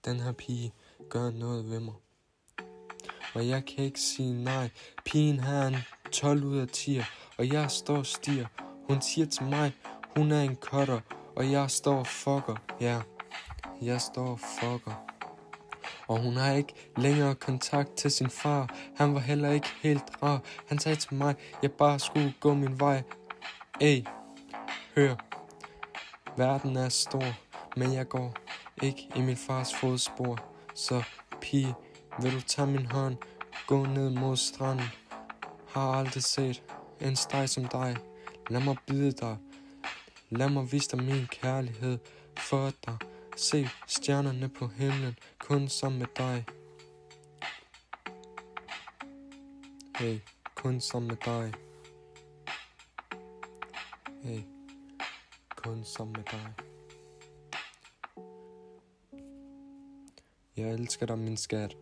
Den her pige gør noget ved mig. Og jeg kan ikke sige nej. Pigen her er en 12 ud af 10, og jeg står og stiger. Hun siger til mig, hun er en cutter, og jeg står og fucker. Ja, jeg står og fucker. Og hun har ikke længere kontakt til sin far. Han var heller ikke helt rar. Han sagde til mig, jeg bare skulle gå min vej. Ey, hør. Verden er stor, men jeg går ikke i min fars fodspor. Så pige, vil du tage min hånd, gå ned mod stranden. Har aldrig set en steg som dig. Lad mig bide dig. Lad mig vise dig min kærlighed for dig. Se stjernerne på himlen, kun sammen med dig. Hey, kun sammen med dig. Hey, kun sammen med dig. Jeg elsker dig, min skat.